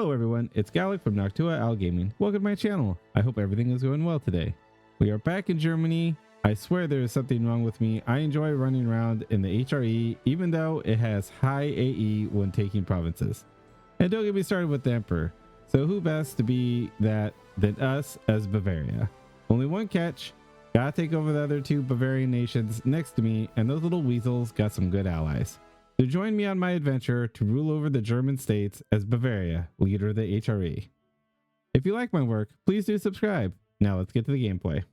Hello everyone, it's Gallic from Noctua Owl Gaming. Welcome to my channel. I hope everything is going well today. We are back in Germany. I swear there is something wrong with me. I enjoy running around in the HRE even though it has high AE when taking provinces. And don't get me started with the Emperor. So who best to be that than us as Bavaria? Only one catch. Gotta take over the other two Bavarian nations next to me, and those little weasels got some good allies. So join me on my adventure to rule over the German states as Bavaria, leader of the HRE. If you like my work, please do subscribe. Now let's get to the gameplay.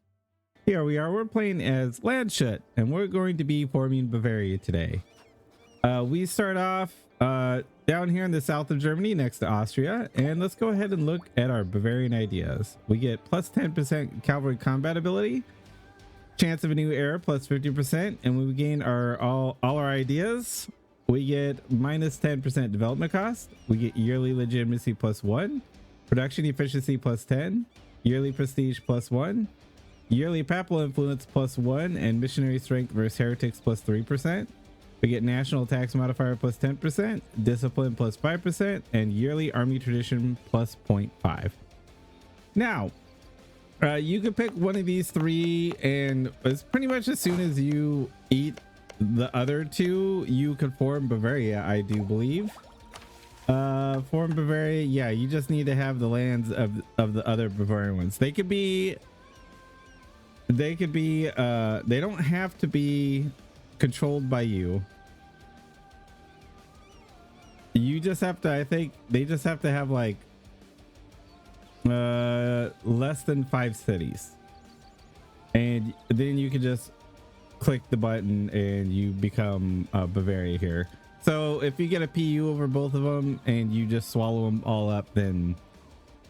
Here we are, we're playing as Landshut, and we're going to be forming Bavaria today. We start off down here in the south of Germany next to Austria, and let's go ahead and look at our Bavarian ideas. We get plus 10% cavalry combat ability, chance of a new era plus 50%, and when we gain all our ideas, we get minus 10% development cost. We get yearly legitimacy plus 1, production efficiency plus 10, yearly prestige plus 1, yearly papal influence plus 1, and missionary strength versus heretics plus 3%. We get national tax modifier plus 10%, discipline plus 5%, and yearly army tradition plus 0.5. Now, you could pick one of these three, and it's pretty much as soon as you eat the other two, you could form Bavaria, I do believe. Form Bavaria, yeah, you just need to have the lands of the other Bavarian ones. They don't have to be controlled by you. You just have to, I think they just have to have like less than 5 cities, and then you can just click the button and you become Bavaria here. So if you get a PU over both of them and you just swallow them all up, then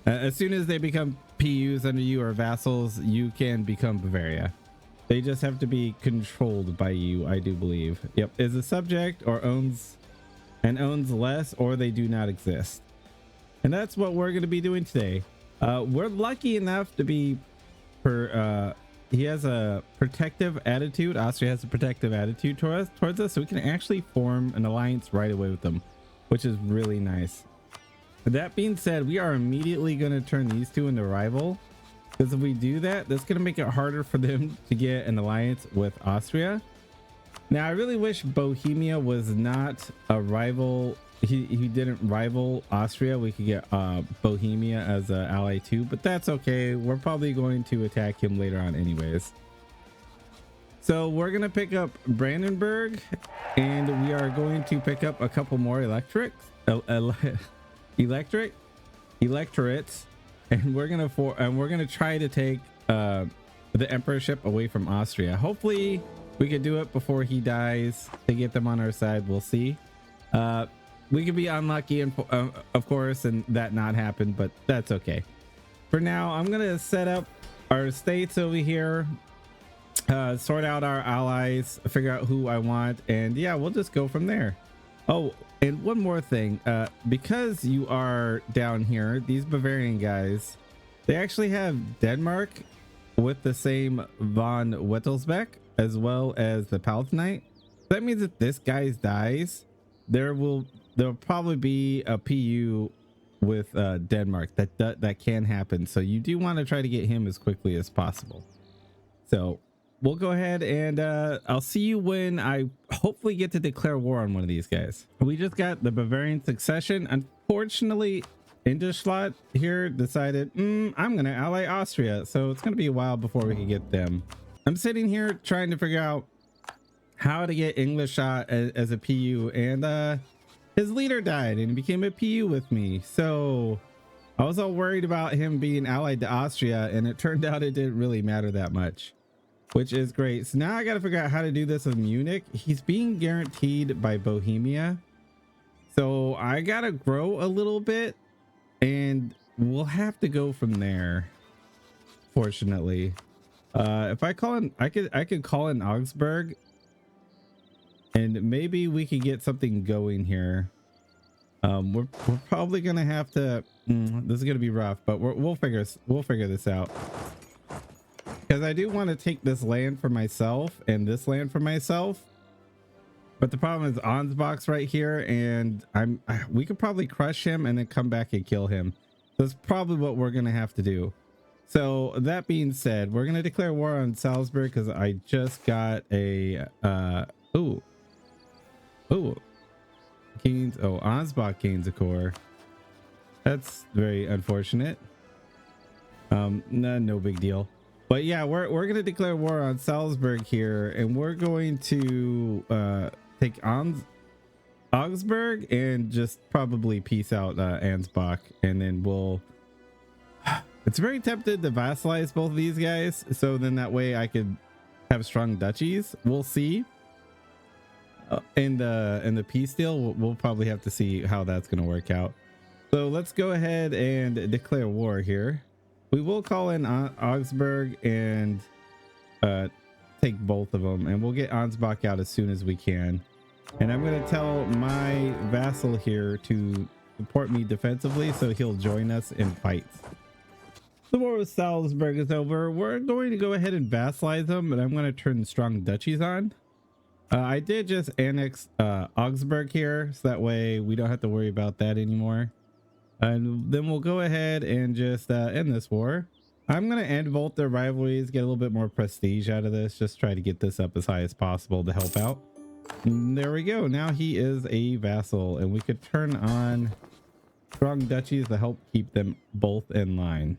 as soon as they become PUs under you or vassals, you can become Bavaria. They just have to be controlled by you, I do believe. Yep, is a subject or owns less, or they do not exist. And that's what we're going to be doing today. We're lucky enough to be he has a protective attitude. Austria has a protective attitude towards us, so we can actually form an alliance right away with them, which is really nice. That being said, we are immediately going to turn these two into rival, because if we do that, that's going to make it harder for them to get an alliance with Austria. Now, I really wish Bohemia was not a rival. He didn't rival Austria. We could get Bohemia as an ally too, but that's okay. We're probably going to attack him later on anyways. So we're gonna pick up Brandenburg, and we are going to pick up a couple more electorates, and we're gonna try to take the emperorship away from Austria. Hopefully we could do it before he dies to get them on our side. We'll see. We could be unlucky, and of course, and that not happen, but that's okay. For now, I'm gonna set up our states over here, sort out our allies, figure out who I want, and yeah, we'll just go from there. Oh, and one more thing, because you are down here, these Bavarian guys, they actually have Denmark with the same von Wittelsbeck as well as the Palatinate. That means if this guy dies, there'll probably be a PU with Denmark. That can happen, so you do want to try to get him as quickly as possible. So we'll go ahead and I'll see you when I hopefully get to declare war on one of these guys. We just got the Bavarian succession. Unfortunately, Inderschlott here decided I'm gonna ally Austria, so it's gonna be a while before we can get them. I'm sitting here trying to figure out how to get Englishot as a PU, and his leader died and he became a PU with me, so I was all worried about him being allied to Austria, and it turned out it didn't really matter that much, which is great. So now I got to figure out how to do this with Munich. He's being guaranteed by Bohemia, so I gotta grow a little bit, and we'll have to go from there. Fortunately, if I call in, I could call in Augsburg, and maybe we could get something going here. We're probably gonna have to. This is gonna be rough, but we'll figure this out, because I do want to take this land for myself and this land for myself. But the problem is Ansbach's right here, and we could probably crush him and then come back and kill him. That's probably what we're gonna have to do. So that being said, we're gonna declare war on Salzburg because I just got a Ansbach gains a core. That's very unfortunate. No big deal. But yeah, we're gonna declare war on Salzburg here, and we're going to take Augsburg and just probably peace out Ansbach, and then we'll it's very tempted to vassalize both of these guys, so then that way I could have strong duchies. We'll see. In the peace deal, we'll probably have to see how that's going to work out. So let's go ahead and declare war here. We will call in Augsburg and take both of them, and we'll get Ansbach out as soon as we can. And I'm going to tell my vassal here to support me defensively, so he'll join us in fights. The war with Salzburg is over. We're going to go ahead and vassalize them, but I'm going to turn strong duchies on. I did just annex Augsburg here, so that way we don't have to worry about that anymore. And then we'll go ahead and just end this war. I'm going to end both their rivalries, get a little bit more prestige out of this, just try to get this up as high as possible to help out. And there we go. Now he is a vassal, and we could turn on strong duchies to help keep them both in line.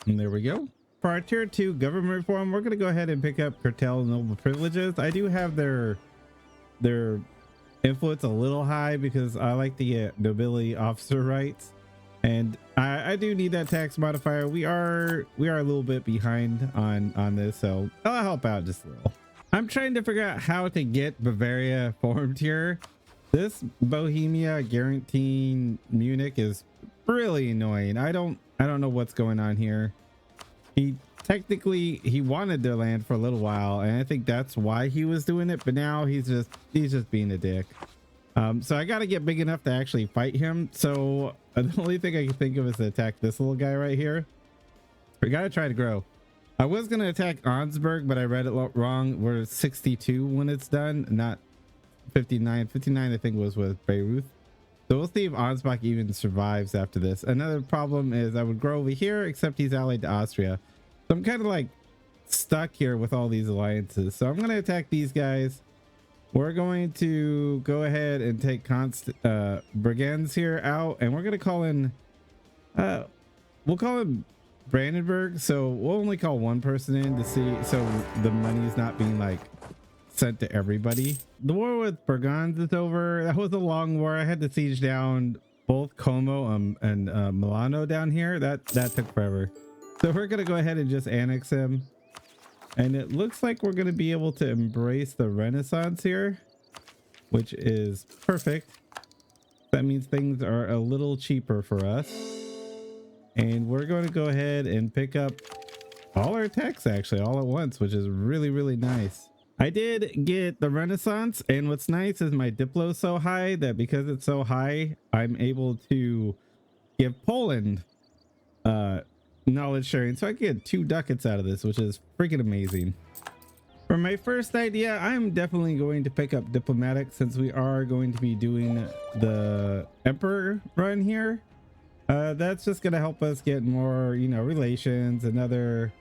And there we go. For our tier 2 government reform, we're going to go ahead and pick up curtail noble privileges. I do have their influence a little high because I like to get nobility officer rights, and I do need that tax modifier. We are a little bit behind on this, so I'll help out just a little. I'm trying to figure out how to get Bavaria formed here. This Bohemia guaranteeing Munich is really annoying. I don't know what's going on here. He wanted their land for a little while, and I think that's why he was doing it, but now he's just being a dick. So I got to get big enough to actually fight him. So the only thing I can think of is to attack this little guy right here. We got to try to grow. I was going to attack Augsburg, but I read it wrong. We're 62 when it's done, not 59. 59 I think was with Bayreuth. So we'll see if Ansbach even survives after this. Another problem is I would grow over here, except he's allied to Austria. So I'm kind of like stuck here with all these alliances. So I'm going to attack these guys. We're going to go ahead and take brigands here out, and we're going to call in we'll call him Brandenburg. So we'll only call one person in to see, so the money is not being like sent to everybody. The war with Burgunds is over. That was a long war. I had to siege down both Como and Milano down here. That took forever. So we're gonna go ahead and just annex him, and it looks like we're gonna be able to embrace the Renaissance here, which is perfect. That means things are a little cheaper for us, and we're going to go ahead and pick up all our techs actually all at once, which is really nice. I did get the Renaissance, and what's nice is my Diplo is so high that because it's so high, I'm able to give Poland knowledge sharing, so I get 2 ducats out of this, which is freaking amazing. For my first idea, I'm definitely going to pick up diplomatic, since we are going to be doing the Emperor run here. That's just going to help us get more, relations, another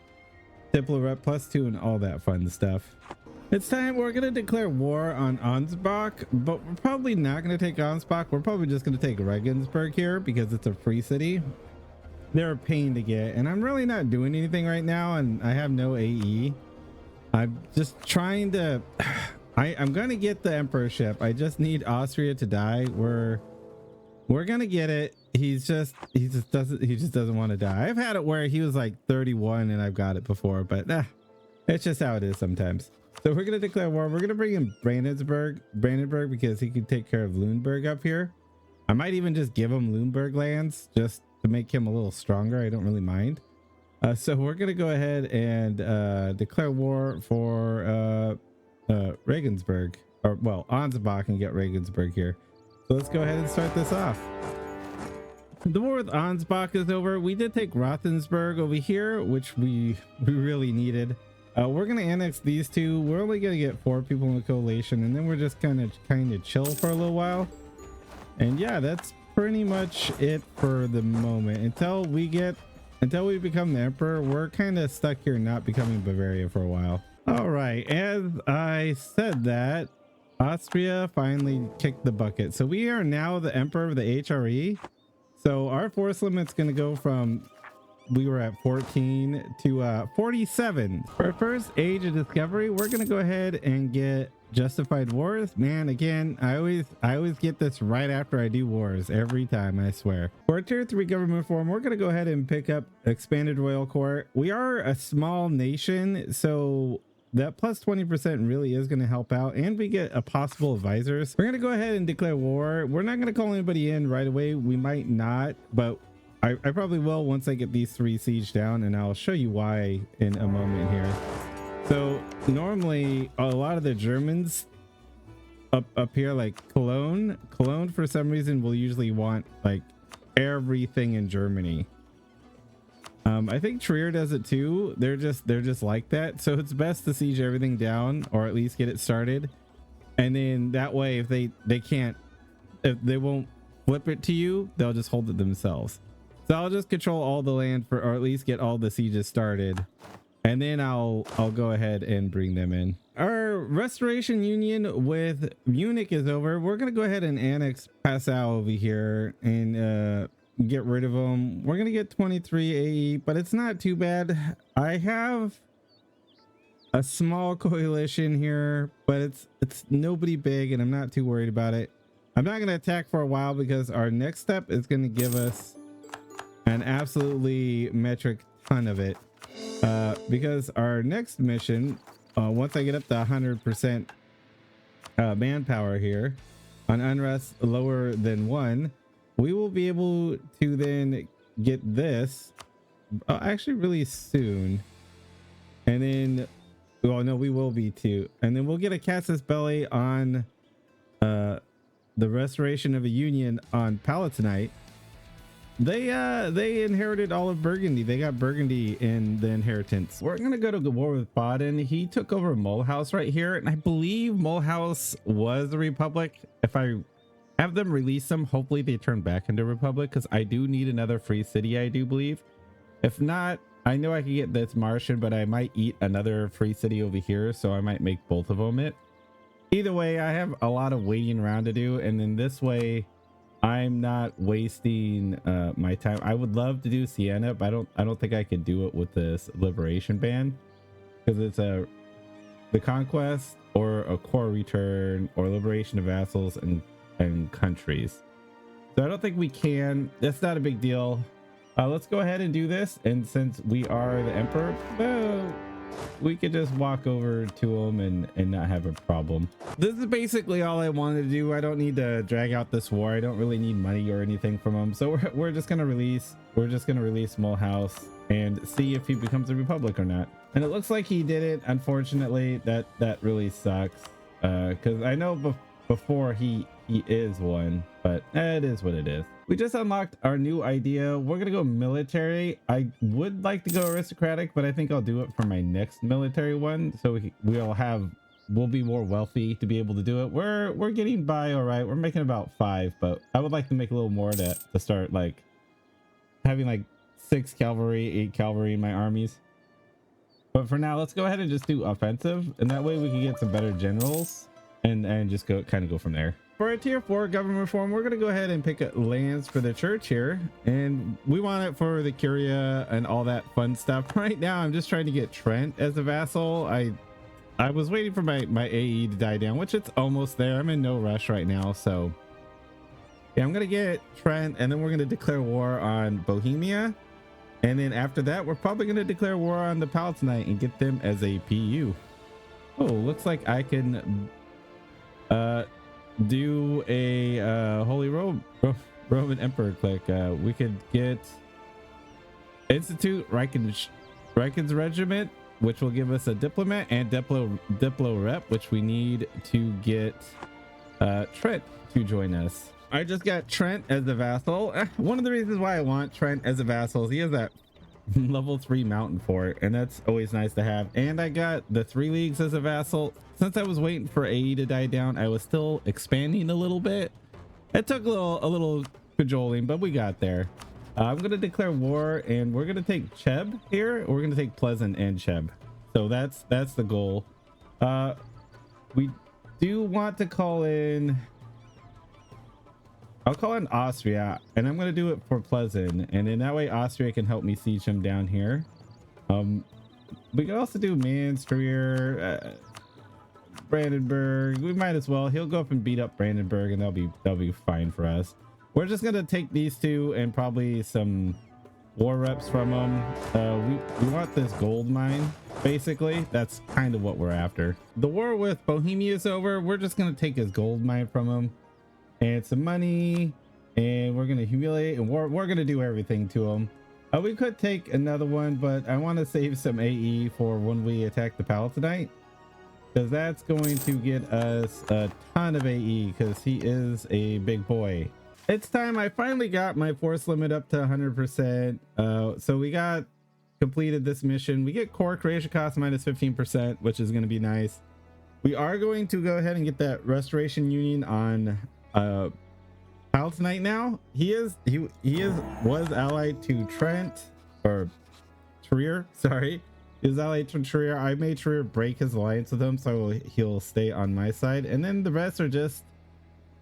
diplomat +2 and all that fun stuff. It's time. We're going to declare war on Ansbach, but we're probably not going to take Ansbach. We're probably just going to take Regensburg here because it's a free city. They're a pain to get, and I'm really not doing anything right now, and I have no AE. I'm just trying to I'm going to get the emperorship. I just need Austria to die. We're going to get it. He just doesn't want to die. I've had it where he was like 31 and I've got it before, but it's just how it is sometimes. So we're going to declare war. We're going to bring in Brandenburg because he can take care of Lüneburg up here. I might even just give him Lüneburg lands just to make him a little stronger. I don't really mind. So we're going to go ahead and declare war for Regensburg, or well, Ansbach, and get Regensburg here. So let's go ahead and start this off. The war with Ansbach is over. We did take Rothensburg over here, which we really needed. We're gonna annex these two. We're only gonna get 4 people in the coalition, and then we're just kind of chill for a little while. And yeah, that's pretty much it for the moment. Until we become the emperor, we're kind of stuck here not becoming Bavaria for a while. All right, as I said that, Austria finally kicked the bucket. So we are now the emperor of the HRE. So our force limit's going to go from, we were at 14 to 47. For our first age of discovery, we're going to go ahead and get justified wars. Man, again, I always get this right after I do wars every time, I swear. For a tier 3 government form, we're going to go ahead and pick up expanded royal court. We are a small nation, so that plus 20% really is going to help out, and we get a possible advisors. We're going to go ahead and declare war. We're not going to call anybody in right away. We might not, but I probably will once I get these 3 siege down, and I'll show you why in a moment here. So normally a lot of the Germans up here, like Cologne for some reason will usually want like everything in Germany. I think Trier does it too. They're just like that. So it's best to siege everything down, or at least get it started. And then that way, if they won't flip it to you, they'll just hold it themselves. So I'll just control all the land or at least get all the sieges started. And then I'll go ahead and bring them in. Our restoration union with Munich is over. We're going to go ahead and annex Passau over here and get rid of them. We're gonna get 23 AE, but it's not too bad. I have a small coalition here, but it's nobody big, and I'm not too worried about it. I'm not gonna attack for a while because our next step is gonna give us an absolutely metric ton of it, because our next mission, once I get up to 100% manpower here on unrest lower than 1, we will be able to then get this actually really soon. And then, well, no, we will be too. And then we'll get a casus belli on the restoration of a union on Palatinate. They inherited all of Burgundy. They got Burgundy in the inheritance. We're gonna go to war with Baden. He took over Mulhouse right here, and I believe Mulhouse was a republic. If I have them release them, hopefully they turn back into republic, because I do need another free city, I do believe. If not, I know I can get this Martian, but I might eat another free city over here, so I might make both of them it. Either way, I have a lot of waiting around to do, and then this way I'm not wasting my time. I would love to do Siena, but I don't think I could do it with this liberation ban, because it's the conquest or a core return or liberation of vassals and countries. So I don't think we can. That's not a big deal. Let's go ahead and do this, and since we are the emperor, well, we could just walk over to them and not have a problem. This is basically all I wanted to do. I don't need to drag out this war. I don't really need money or anything from them, so we're just gonna release Mulhouse and see if he becomes a republic or not. And it looks like he did it. Unfortunately, that really sucks, because I know before he is one, but it is what it is. We just unlocked our new idea. We're gonna go military. I would like to go aristocratic, but I think I'll do it for my next military one, so we'll be more wealthy to be able to do it. We're getting by all right. We're making about 5, but I would like to make a little more to start like having like 6 cavalry, 8 cavalry in my armies. But for now, let's go ahead and just do offensive, and that way we can get some better generals and just go from there. For a tier 4 government reform, we're going to go ahead and pick up lands for the church here, and we want it for the curia and all that fun stuff. Right now, I'm just trying to get Trent as a vassal. I was waiting for my AE to die down, which it's almost there. I'm in no rush right now, so yeah, I'm going to get Trent, and then we're going to declare war on Bohemia, and then after that, we're probably going to declare war on the Palatinate and get them as a PU. Oh, looks like I can do a Holy Roman Emperor click. We could get Institute Reichen's Regiment, which will give us a diplomat, and Diplo Rep, which we need to get Trent to join us. I just got Trent as a vassal. One of the reasons why I want Trent as a vassal is he has that level 3 mountain fort, and that's always nice to have. And I got the 3 leagues as a vassal. Since I was waiting for AE to die down, I was still expanding a little bit. It took a little cajoling, but we got there. I'm gonna declare war, and we're gonna take Cheb here. We're gonna take Pleasant and Cheb. So that's the goal. We do want to call in. I'll call in Austria, and I'm going to do it for Pleasant, and in that way Austria can help me siege him down here. We can also do Manstrier, Brandenburg. We might as well. He'll go up and beat up Brandenburg, and that'll be fine for us. We're just going to take these two and probably some war reps from them. We want this gold mine, basically. That's kind of what we're after. The war with Bohemia is over. We're just going to take his gold mine from him and some money, and we're gonna humiliate, and we're gonna do everything to them. We could take another one, but I want to save some AE for when we attack the Palatinate, because that's going to get us a ton of AE, because he is a big boy. It's time. I finally got my force limit up to 100%. So we got completed this mission. We get core creation cost minus 15%, which is going to be nice. We are going to go ahead and get that restoration union on Palatinate now. He was allied to Trent, or Trier, sorry. He was allied to Trier. I made Trier break his alliance with him, so he'll stay on my side, and then the rest are just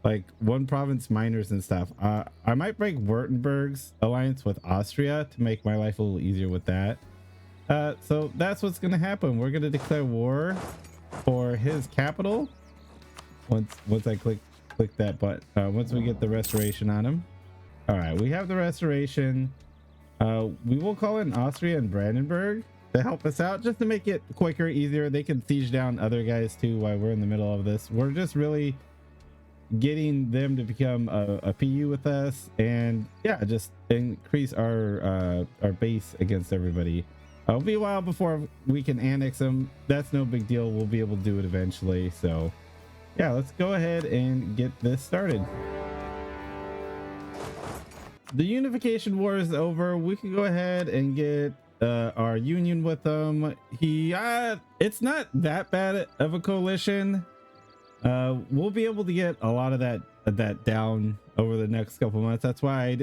like one province miners and stuff. I might break Württemberg's alliance with Austria to make my life a little easier with that. So that's what's gonna happen. We're gonna declare war for his capital once I click that button. Once we get the restoration on him. All right, we have the restoration. We will call in Austria and Brandenburg to help us out, just to make it quicker, easier. They can siege down other guys too while we're in the middle of this. We're just really getting them to become a PU with us, and yeah, just increase our base against everybody. It'll be a while before we can annex them. That's no big deal. We'll be able to do it eventually. So yeah, let's go ahead and get this started. The unification war is over. We can go ahead and get our union with them. It's not that bad of a coalition. We'll be able to get a lot of that down over the next couple months. That's why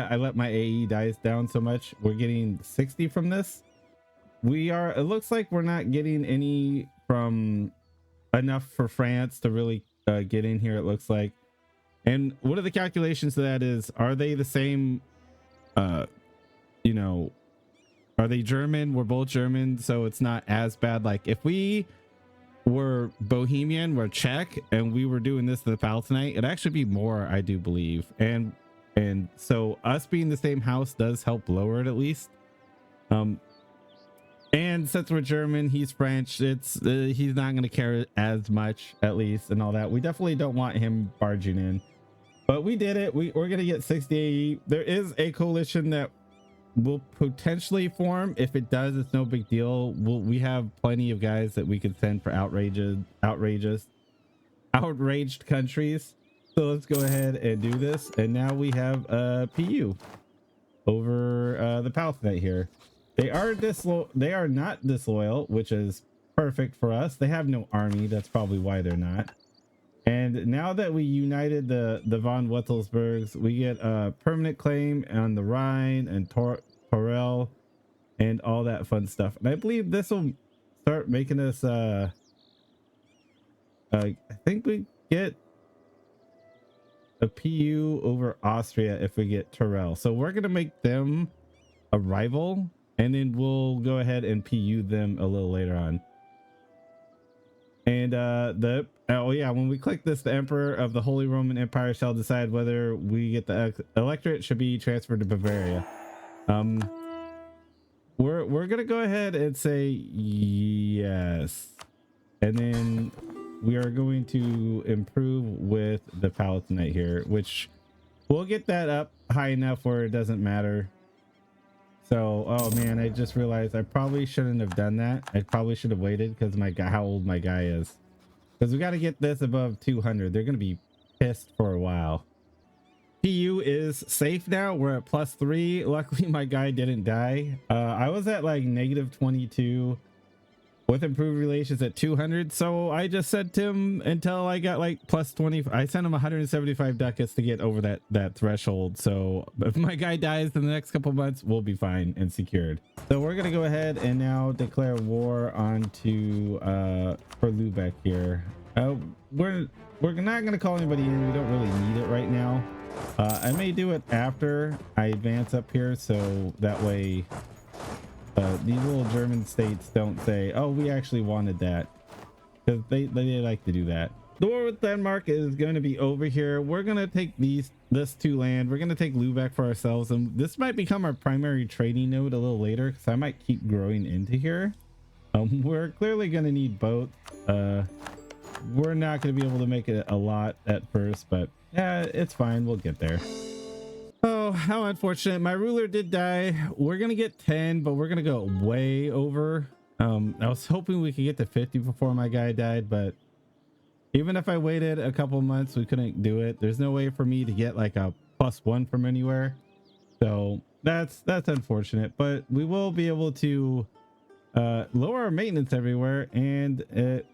I let my AE dice down so much. We're getting 60 from this. It looks like we're not getting any from enough for France to really get in here, it looks like. And what are the calculations to that is, are they the same, you know, are they German? We're both German, so it's not as bad. Like if we were Bohemian, we're Czech, and we were doing this to the Palatinate, it'd actually be more, I do believe. And so us being the same house does help lower it at least. And since we're German, he's French, he's not going to care as much, at least, and all that. We definitely don't want him barging in, but we did it. We're going to get 60 AE. There is a coalition that will potentially form. If it does, it's no big deal. We have plenty of guys that we could send for outraged countries. So let's go ahead and do this. And now we have a PU over the Palatinate here. They are not disloyal, which is perfect for us. They have no army. That's probably why they're not. And now that we united the von Wettelsbergs, we get a permanent claim on the Rhine and Torel and all that fun stuff. And I believe this will start making us I think we get a PU over Austria if we get Torel. So we're gonna make them a rival, and then we'll go ahead and PU them a little later on. And when we click this, the Emperor of the Holy Roman Empire shall decide whether we get the electorate should be transferred to Bavaria. We're gonna go ahead and say yes, and then we are going to improve with the Palatinate here, which we'll get that up high enough where it doesn't matter. So, oh man, I just realized I probably shouldn't have done that. I probably should have waited because how old my guy is. Because we got to get this above 200. They're going to be pissed for a while. PU is safe now. We're at +3. Luckily my guy didn't die. I was at like -22 with improved relations at 200, so I just sent him until I got like +20. I sent him 175 ducats to get over that threshold. So if my guy dies in the next couple months, we'll be fine and secured. So we're gonna go ahead and now declare war onto for Lubeck here. We're not gonna call anybody in. We don't really need it right now. I may do it after I advance up here, so that way these little German states don't say, oh, we actually wanted that, because they like to do that. The war with Denmark is going to be over here. We're going to take this two land. We're going to take Lubeck for ourselves, and this might become our primary trading node a little later, because I might keep growing into here. We're clearly going to need both. We're not going to be able to make it a lot at first, but yeah, it's fine. We'll get there. Oh, how unfortunate. My ruler did die. We're gonna get 10, but we're gonna go way over. I was hoping we could get to 50 before my guy died, but even if I waited a couple months, we couldn't do it. There's no way for me to get like a +1 from anywhere, so that's unfortunate. But we will be able to lower our maintenance everywhere, and it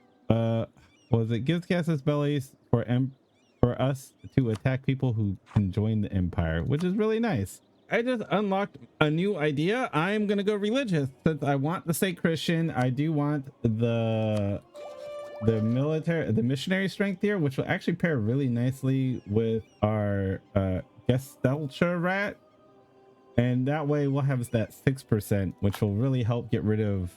gives gases bellies for us to attack people who can join the empire, which is really nice. I just unlocked a new idea. I'm gonna go religious since I want to stay Christian. I do want the missionary strength here, which will actually pair really nicely with our Gestalter rat, and that way we'll have that 6%, which will really help get rid of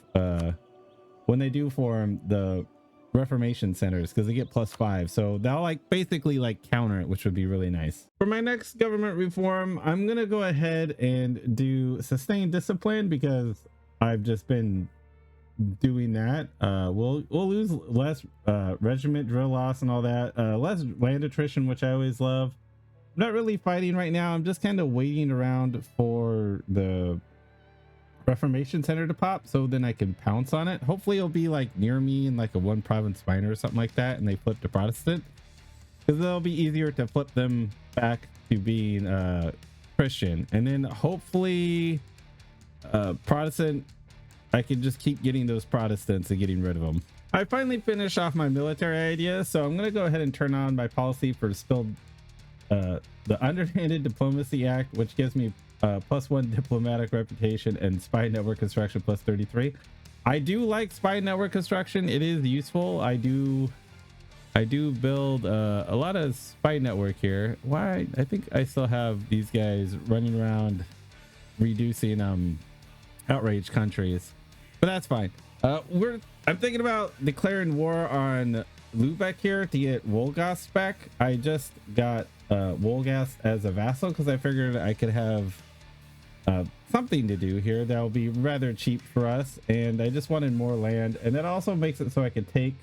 when they do form the Reformation centers, because they get +5, so they'll like basically like counter it, which would be really nice. For my next government reform, I'm gonna go ahead and do sustained discipline, because I've just been doing that. We'll lose less regiment drill loss and all that, less land attrition, which I always love. I'm not really fighting right now. I'm just kind of waiting around for the Reformation center to pop, so then I can pounce on it. Hopefully it'll be like near me in like a one province minor or something like that, and they flip to Protestant, because it'll be easier to flip them back to being Christian, and then hopefully Protestant, I can just keep getting those Protestants and getting rid of them. I finally finished off my military idea, so I'm going to go ahead and turn on my policy for the Underhanded Diplomacy Act, which gives me +1 diplomatic reputation and spy network construction +33. I do like spy network construction. It is useful. I do build a lot of spy network here. Why? I think I still have these guys running around reducing outraged countries, but that's fine. I'm thinking about declaring war on Lubeck here to get Wolgast back. I just got Wolgast as a vassal because I figured I could have something to do here that will be rather cheap for us, and I just wanted more land, and that also makes it so I could take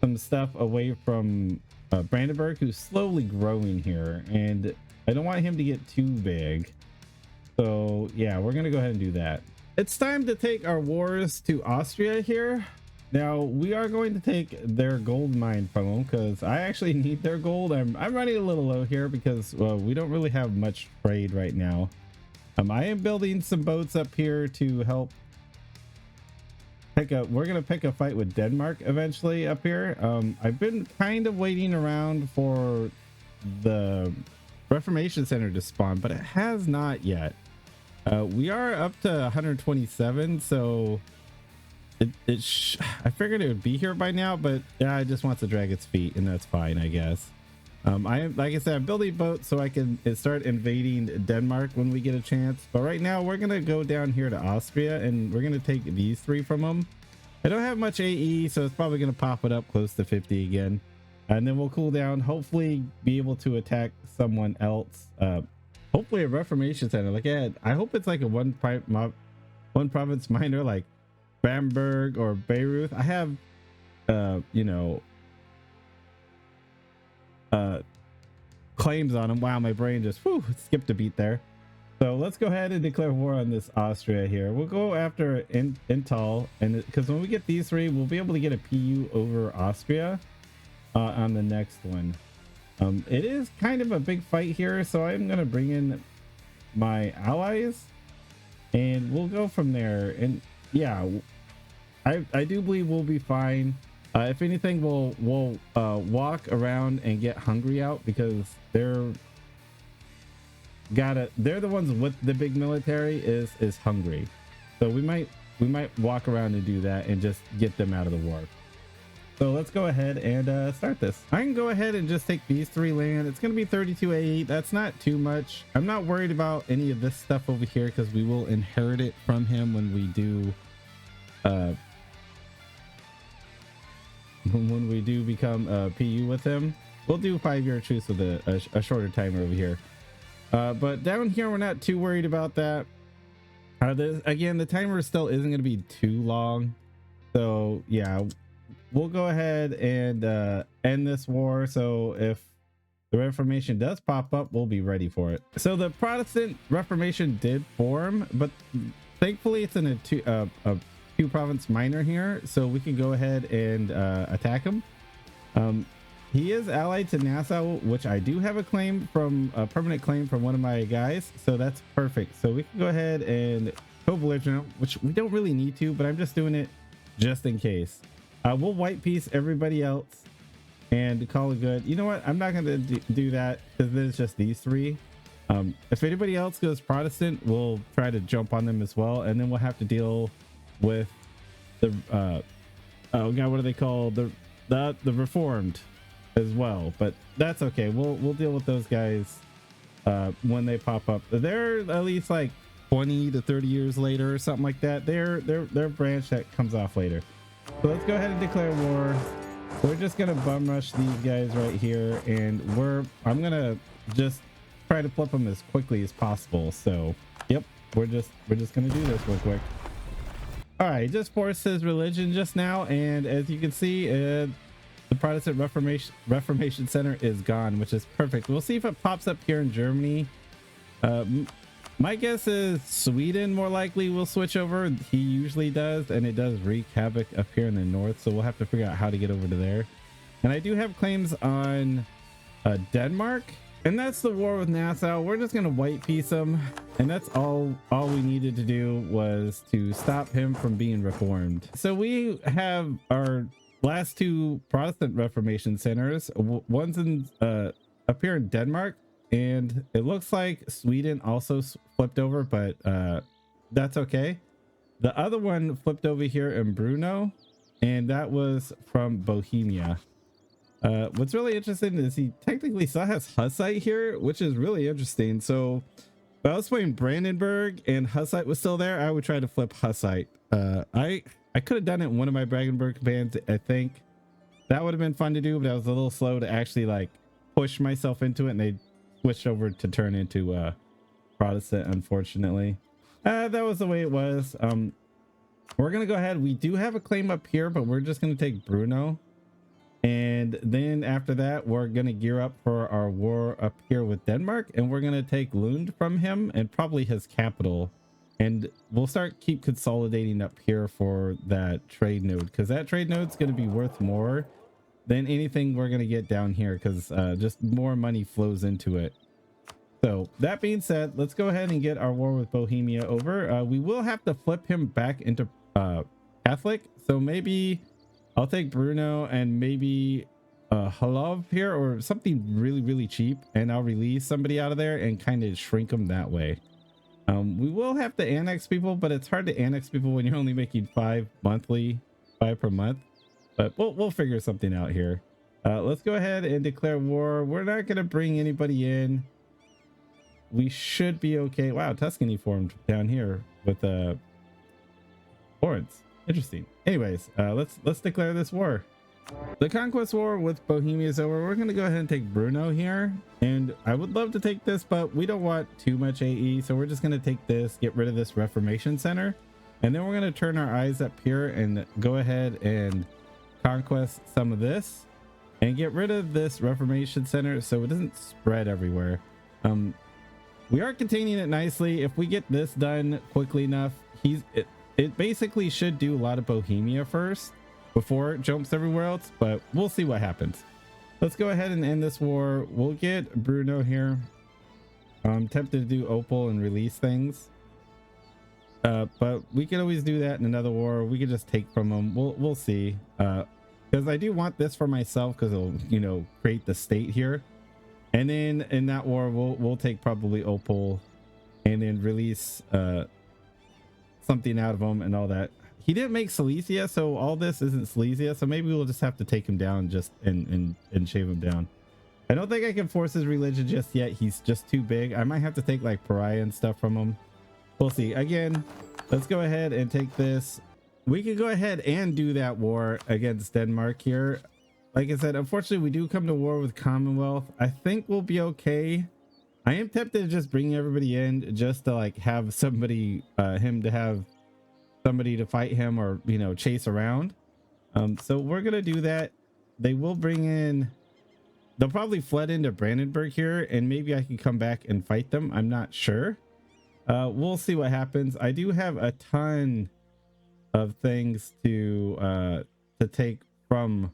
some stuff away from Brandenburg, who's slowly growing here, and I don't want him to get too big. So yeah, we're gonna go ahead and do that. It's time to take our wars to Austria here. Now we are going to take their gold mine from them, because I actually need their gold. I'm running a little low here because we don't really have much trade right now. I am building some boats up here to help we're gonna pick a fight with Denmark eventually up here. I've been kind of waiting around for the Reformation Center to spawn, but it has not yet. We are up to 127, so I figured it would be here by now, but yeah, it just wants to drag its feet, and that's fine, I guess. Like I said, I'm building boats so I can start invading Denmark when we get a chance. But right now we're gonna go down here to Austria, and we're gonna take these three from them. I don't have much AE, so it's probably gonna pop it up close to 50 again, and then we'll cool down, hopefully be able to attack someone else. Hopefully a Reformation Center. Like, yeah, I hope it's like a one province minor like Bamberg or Bayreuth. I have you know, claims on them. Wow, my brain just skipped a beat there. So let's go ahead and declare war on this Austria here. We'll go after Intal, and because when we get these three, we'll be able to get a PU over Austria on the next one. It is kind of a big fight here, so I'm gonna bring in my allies and we'll go from there. And yeah, I do believe we'll be fine. If anything, we'll walk around and get hungry out, because they're the ones with the big military is hungry. So we might walk around and do that and just get them out of the war. So let's go ahead and start this. I can go ahead and just take these 3 land. It's going to be 32 AE. That's not too much. I'm not worried about any of this stuff over here, because we will inherit it from him when we do become a PU with him. We'll do 5-year truce with a shorter timer over here. But down here, we're not too worried about that. Again, the timer still isn't going to be too long. So yeah, we'll go ahead and end this war. So if the Reformation does pop up, we'll be ready for it. So the Protestant Reformation did form, but thankfully it's in a two province minor here, so we can go ahead and attack him. He is allied to Nassau, which I do have a permanent claim from one of my guys, so that's perfect. So we can go ahead and co-belligerent, which we don't really need to, but I'm just doing it just in case. We'll white piece everybody else and call it good. You know what? I'm not going to do that, because then it's just these 3. If anybody else goes Protestant, we'll try to jump on them as well, and then we'll have to deal with the oh god, what are they called? The Reformed as well. But that's okay. We'll deal with those guys when they pop up. They're at least like 20 to 30 years later or something like that. They're a branch that comes off later. So let's go ahead and declare war. We're just gonna bum rush these guys right here, and I'm gonna just try to flip them as quickly as possible. So yep, we're just gonna do this real quick. All right, just forced his religion just now, and as you can see, the Protestant Reformation Center is gone, which is perfect. We'll see if it pops up here in Germany. My guess is Sweden more likely will switch over. He usually does, and it does wreak havoc up here in the north, so we'll have to figure out how to get over to there. And I do have claims on Denmark, and that's the war with Nassau. We're just gonna white piece him, and that's all we needed to do was to stop him from being reformed. So we have our last 2 Protestant Reformation centers. One's in up here in Denmark, and it looks like Sweden also flipped over, but that's okay. The other one flipped over here in Brno, and that was from Bohemia. What's really interesting is he technically still has Hussite here, which is really interesting. So if I was playing Brandenburg and Hussite was still there, I would try to flip Hussite. I could have done it in one of my Brandenburg bands. I think that would have been fun to do, but I was a little slow to actually like push myself into it, and they switched over to turn into Protestant, unfortunately. That was the way it was. We're gonna go ahead. We do have a claim up here, but we're just gonna take Brno, and then after that we're gonna gear up for our war up here with Denmark, and we're gonna take Lund from him and probably his capital, and we'll keep consolidating up here for that trade node, because that trade node's gonna be worth more than anything we're gonna get down here, because just more money flows into it. So that being said, let's go ahead and get our war with Bohemia over. We will have to flip him back into Catholic, so maybe I'll take Brno and maybe Halov here, or something really cheap, and I'll release somebody out of there and kind of shrink them that way. We will have to annex people, but it's hard to annex people when you're only making 5 per month. But we'll figure something out here. Let's go ahead and declare war. We're not going to bring anybody in. We should be okay. Wow, Tuscany formed down here with Florence. Interesting. Anyways, let's declare this war. The conquest war with Bohemia is over. We're going to go ahead and take Brno here, and I would love to take this, but we don't want too much AE, so we're just going to take this, get rid of this Reformation Center, and then we're going to turn our eyes up here and go ahead and conquest some of this and get rid of this Reformation Center so it doesn't spread everywhere. We are containing it nicely. If we get this done quickly enough, it basically should do a lot of Bohemia first before it jumps everywhere else, but we'll see what happens. let's go ahead and end this war. We'll get Bruno here. I'm tempted to do Opal and release things, but we could always do that in another war. We could just take from them. We'll see, because I do want this for myself, because it'll, you know, create the state here, and then in that war we'll take probably Opal and then release something out of him and all that. He didn't make Silesia, so all this isn't Silesia, so maybe we'll just have to take him down just and shave him down. I don't think I can force his religion just yet. He's just too big. I might have to take like pariah and stuff from him. We'll see. Again, let's go ahead and take this. We could go ahead and do that war against Denmark here. Like I said, unfortunately, we do come to war with Commonwealth. I think we'll be okay. I am tempted to just bring everybody in just to like have somebody, him to have somebody to fight him or, you know, chase around. So we're going to do that. They will bring in... They'll probably flood into Brandenburg here, and maybe I can come back and fight them. I'm not sure. We'll see what happens. I do have a ton of things to take from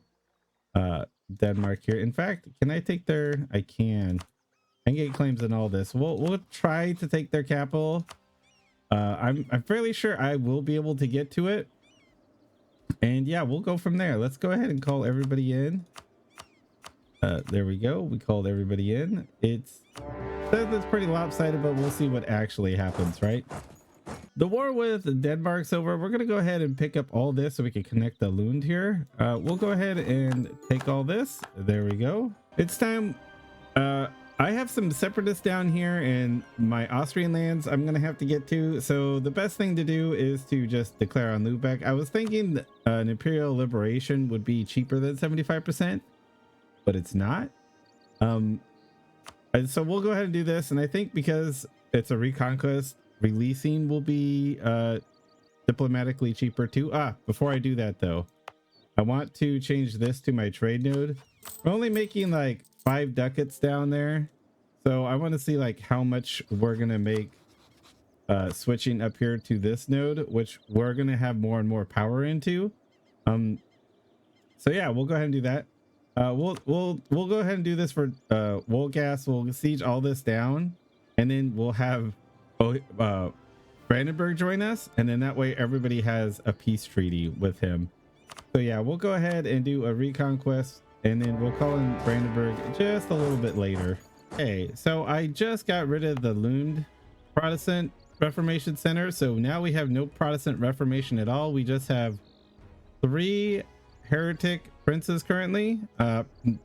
Denmark here. In fact, can I take their... I can get claims in all this. We'll try to take their capital. I'm fairly sure I will be able to get to it. And yeah, we'll go from there. Let's go ahead and call everybody in. There we go. We called everybody in. It says it's pretty lopsided, but we'll see what actually happens, right? The war with Denmark's over. We're going to go ahead and pick up all this so we can connect the Lund here. We'll go ahead and take all this. There we go. It's time. I have some separatists down here in my Austrian lands I'm going to have to get to. So the best thing to do is to just declare on Lubeck. I was thinking an imperial liberation would be cheaper than 75%. But it's not. And so we'll go ahead and do this, and I think because it's a reconquest, releasing will be diplomatically cheaper too. Before I do that though, I want to change this to my trade node. We're only making like 5 ducats down there, so I want to see like how much we're gonna make switching up here to this node, which we're gonna have more and more power into. So yeah, we'll go ahead and do that. We'll go ahead and do this for Wolgas. We'll siege all this down, and then we'll have Brandenburg join us, and then that way everybody has a peace treaty with him. So yeah, we'll go ahead and do a reconquest, and then we'll call in Brandenburg just a little bit later. Okay, so I just got rid of the Lund Protestant Reformation Center, so now we have no Protestant Reformation at all. We just have 3 heretic princes currently.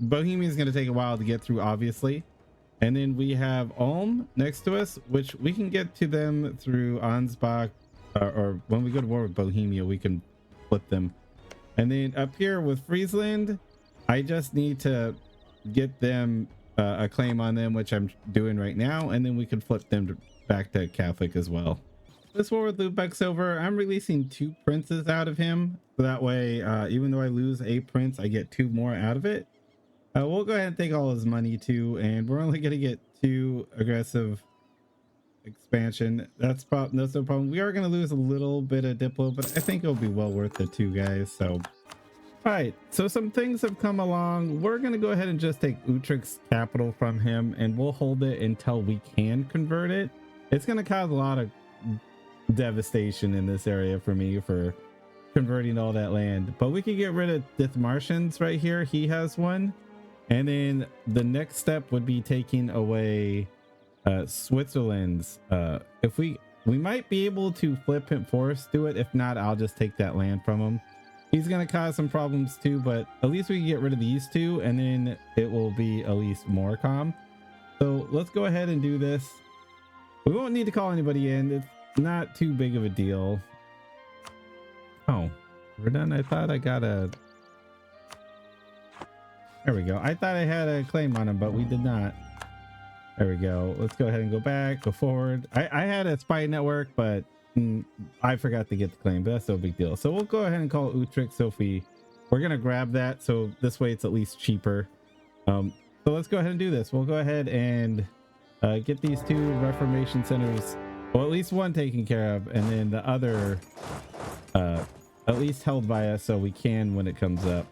Bohemia is going to take a while to get through, obviously, and then we have Ulm next to us, which we can get to them through Ansbach, or when we go to war with Bohemia we can flip them. And then up here with Friesland, I just need to get them a claim on them, which I'm doing right now, and then we can flip them back to Catholic as well. This war with Lubeck's over. I'm releasing 2 princes out of him, so that way even though I lose a prince, I get 2 more out of it. We'll go ahead and take all his money too, and we're only going to get 2 aggressive expansion. That's no problem. We are going to lose a little bit of Diplo, but I think it'll be well worth the 2 guys. So all right, so some things have come along. We're going to go ahead and just take Utrecht's capital from him, and we'll hold it until we can convert it. It's going to cause a lot of devastation in this area for me for converting all that land, but we can get rid of Dithmartians right here. He has one, and then the next step would be taking away Switzerland's. If we might be able to flip him, force do it. If not, I'll just take that land from him. He's going to cause some problems too, but at least we can get rid of these 2, and then it will be at least more calm. So let's go ahead and do this. We won't need to call anybody in. It's not too big of a deal. Oh, we're done. I thought I got a... There we go. I thought I had a claim on him, but we did not. There we go. Let's go ahead and go back, go forward. I had a spy network, but I forgot to get the claim, but that's no big deal. So we'll go ahead and call Utrecht. So if we're going to grab that, so this way it's at least cheaper. So let's go ahead and do this. We'll go ahead and get these 2 Reformation centers, well, at least one taken care of, and then the other at least held by us so we can when it comes up.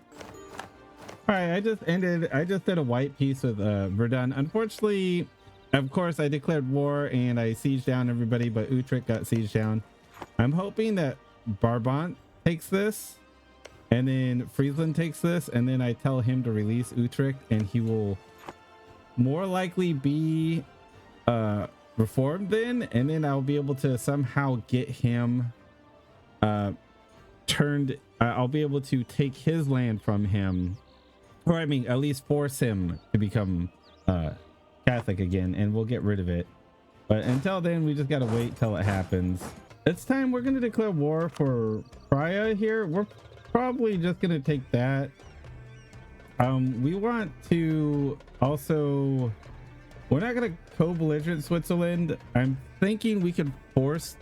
All right, I just did a white piece with Verdun. Unfortunately, of course, I declared war and I sieged down everybody, but Utrecht got sieged down. I'm hoping that Brabant takes this, and then Friesland takes this, and then I tell him to release Utrecht, and he will more likely be reformed then, and then I'll be able to somehow get him turned. I'll be able to take his land from him, or I mean at least force him to become Catholic again, and we'll get rid of it. But until then, we just gotta wait till it happens. It's time. We're gonna declare war for Praia here. We're probably just gonna take that. We want to also, we're not gonna co-belligerent Switzerland. I'm thinking we could force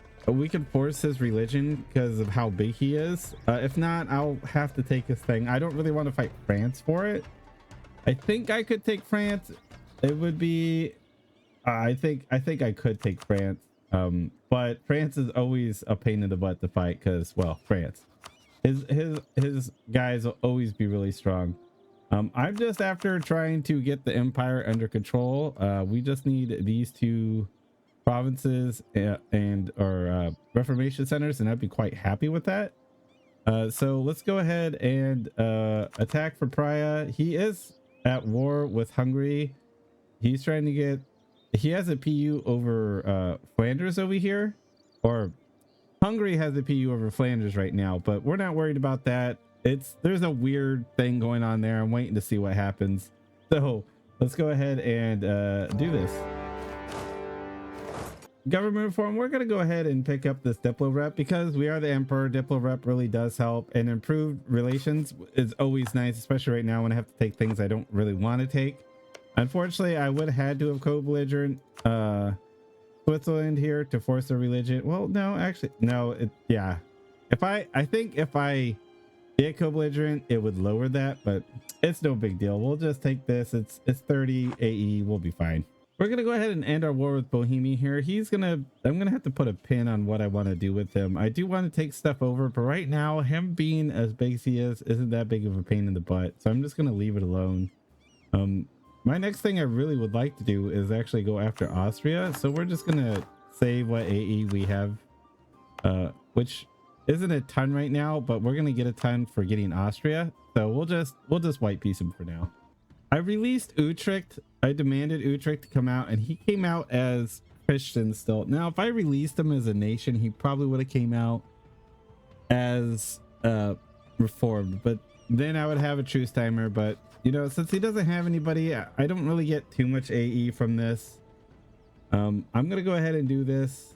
his religion because of how big he is. If not, I'll have to take his thing. I don't really want to fight France for it. I think I could take France. It would be I think I could take France. But France is always a pain in the butt to fight because, well, France, his guys will always be really strong. I'm just after trying to get the empire under control. We just need these two provinces and reformation centers, and I'd be quite happy with that. So let's go ahead and attack for Praia. He is at war with Hungary. He's trying to get, he has a PU over Flanders over here, or Hungary has a PU over Flanders right now, but we're not worried about that. There's a weird thing going on there. I'm waiting to see what happens. So let's go ahead and do this. Government reform. We're going to go ahead and pick up this Diplo rep because we are the emperor. Diplo rep really does help, and improved relations is always nice, especially right now when I have to take things I don't really want to take. Unfortunately, I would have had to have co-belligerent Switzerland here to force a religion. Well, no, actually, no. Yeah. I think if I did co-belligerent, it would lower that, but it's no big deal. We'll just take this. It's 30 AE. We'll be fine. We're gonna go ahead and end our war with Bohemia here. I'm gonna have to put a pin on what I want to do with him. I do want to take stuff over, but right now, him being as big as he is isn't that big of a pain in the butt. So I'm just gonna leave it alone. My next thing I really would like to do is actually go after Austria. So we're just gonna save what AE we have, which isn't a ton right now, but we're gonna get a ton for getting Austria. So we'll just white piece him for now. I released Utrecht. I demanded Utrecht to come out, and he came out as Christian still. Now, if I released him as a nation, he probably would have came out as reformed, but then I would have a truce timer. But you know, since he doesn't have anybody, I don't really get too much AE from this. I'm gonna go ahead and do this,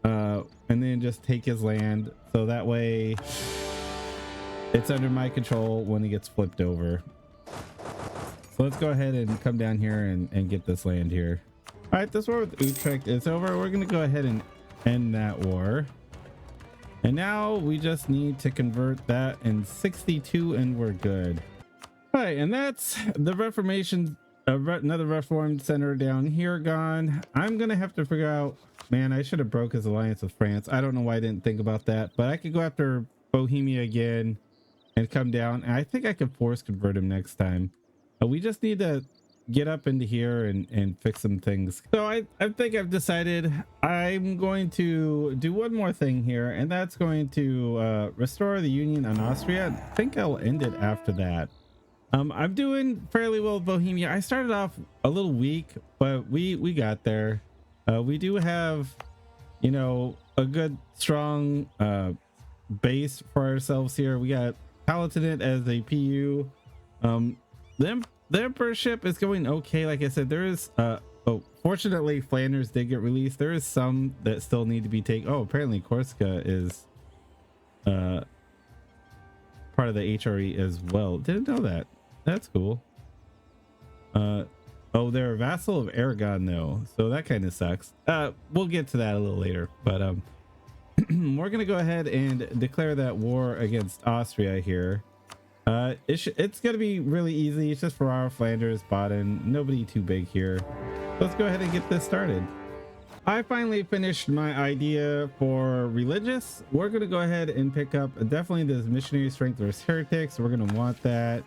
and then just take his land, so that way it's under my control when he gets flipped over. So let's go ahead and come down here and get this land here. All right, this war with Utrecht is over. We're gonna go ahead and end that war, and now we just need to convert that in 62 and we're good. All right, and that's the Reformation. Another reformed center down here gone. I'm gonna have to figure out, man, I should have broke his alliance with France. I don't know why I didn't think about that, but I could go after Bohemia again and come down, and I think I can force convert him next time. We just need to get up into here and fix some things. So I think I've decided I'm going to do one more thing here, and that's going to restore the union on Austria. I think I'll end it after that. I'm doing fairly well with Bohemia. I started off a little weak, but we got there. We do have, you know, a good strong base for ourselves here. We got Palatinate as a PU. The emperorship is going okay. Like I said, there is fortunately Flanders did get released. There is some that still need to be taken. Oh, apparently Corsica is part of the HRE as well. Didn't know that. That's cool. Oh, they're a vassal of Aragon though, so that kind of sucks. We'll get to that a little later, but we're gonna go ahead and declare that war against Austria here. It's gonna be really easy. It's just Ferrara, Flanders, Baden, nobody too big here. Let's go ahead and get this started. I finally finished my idea for religious. We're gonna go ahead and pick up definitely this missionary strength versus heretics. We're gonna want that,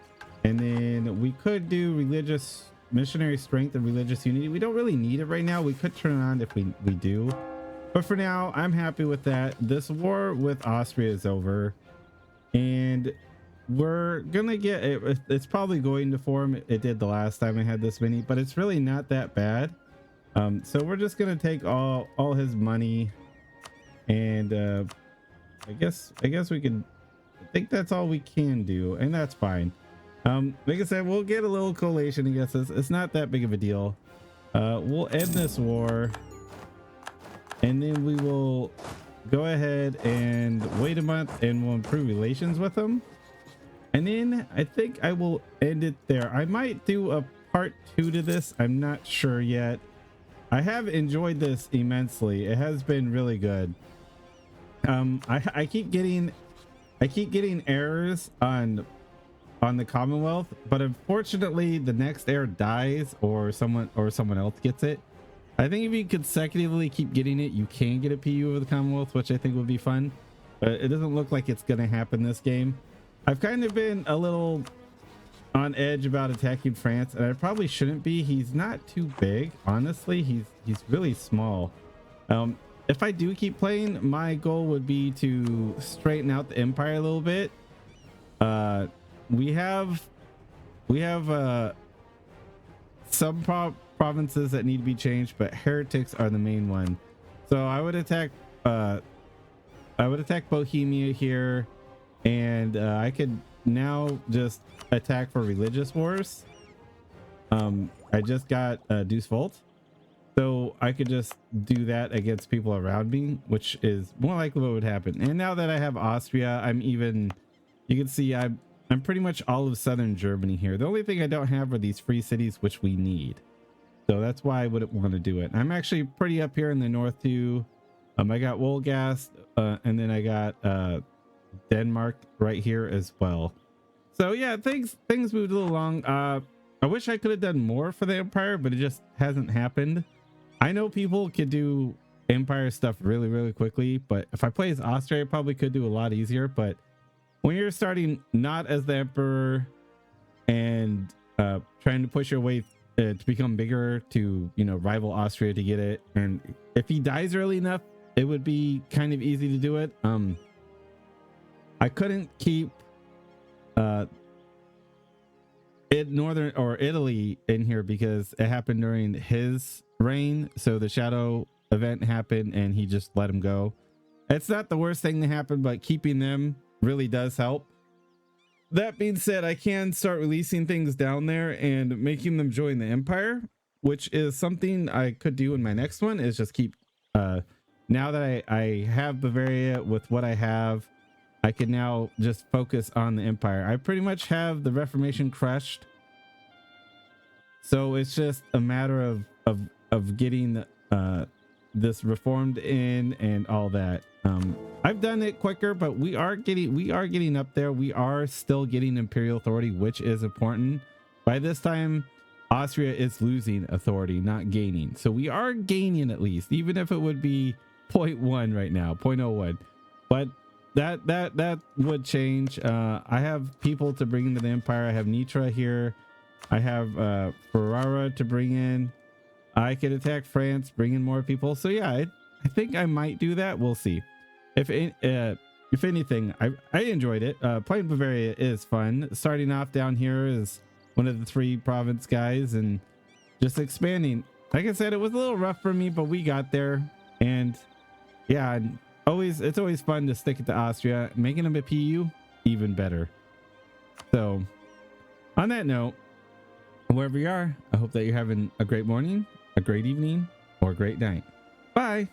And then we could do religious missionary strength and religious unity. We don't really need it right now. We could turn it on if we do. But for now, I'm happy with that. This war with Austria is over. And we're gonna get it. It's probably going to form. It did the last time I had this many, but it's really not that bad. So we're just gonna take all his money, and I guess we can. I think that's all we can do, and that's fine. Like I said, we'll get a little collation against this. It's not that big of a deal. We'll end this war, and then we will go ahead and wait a month, and we'll improve relations with them. And then I think I will end it there. I might do a part 2 to this. I'm not sure yet. I have enjoyed this immensely. It has been really good. I keep getting errors on the Commonwealth, but unfortunately the next error dies or someone else gets it. I think if you consecutively keep getting it, you can get a PU over the Commonwealth, which I think would be fun, but it doesn't look like it's gonna happen this game. I've kind of been a little on edge about attacking France, and I probably shouldn't be. He's not too big, honestly. He's really small. If I do keep playing, my goal would be to straighten out the empire a little bit. We have some provinces that need to be changed, but heretics are the main one. So I would attack Bohemia here, and I could now just attack for religious wars. I just got Deuce Volt, so I could just do that against people around me, which is more likely what would happen. And now that I have Austria, you can see I'm pretty much all of southern Germany here. The only thing I don't have are these free cities, which we need. So that's why I wouldn't want to do it. I'm actually pretty up here in the north too. I got Wolgast, and then I got Denmark right here as well. So yeah, things moved a little along. I wish I could have done more for the empire, but it just hasn't happened. I know people could do empire stuff really quickly, but if I play as Austria, I probably could do a lot easier. But when you're starting not as the emperor and trying to push your way to become bigger to, you know, rival Austria to get it, and if he dies early enough, it would be kind of easy to do it. I couldn't keep northern or Italy in here because it happened during his reign. So the shadow event happened and he just let him go. It's not the worst thing to happen, but keeping them really does help. That being said, I can start releasing things down there and making them join the empire, which is something I could do in my next one, is just keep now that I have Bavaria with what I have, I can now just focus on the empire. I pretty much have the Reformation crushed, so it's just a matter of getting this reformed in and all that. I've done it quicker, but we are getting up there. We are still getting imperial authority, which is important. By this time, Austria is losing authority, not gaining. So we are gaining, at least, even if it would be 0.1 right now, 0.01. But that would change. I have people to bring into the empire. I have Nitra here. I have Ferrara to bring in. I could attack France, bring in more people. So yeah, I think I might do that. We'll see. If anything, I enjoyed it. Playing Bavaria is fun. Starting off down here is one of the 3 province guys and just expanding. Like I said, it was a little rough for me, but we got there. And yeah, it's always fun to stick it to Austria. Making them a PU, even better. So on that note, wherever you are, I hope that you're having a great morning, a great evening, or a great night. Bye.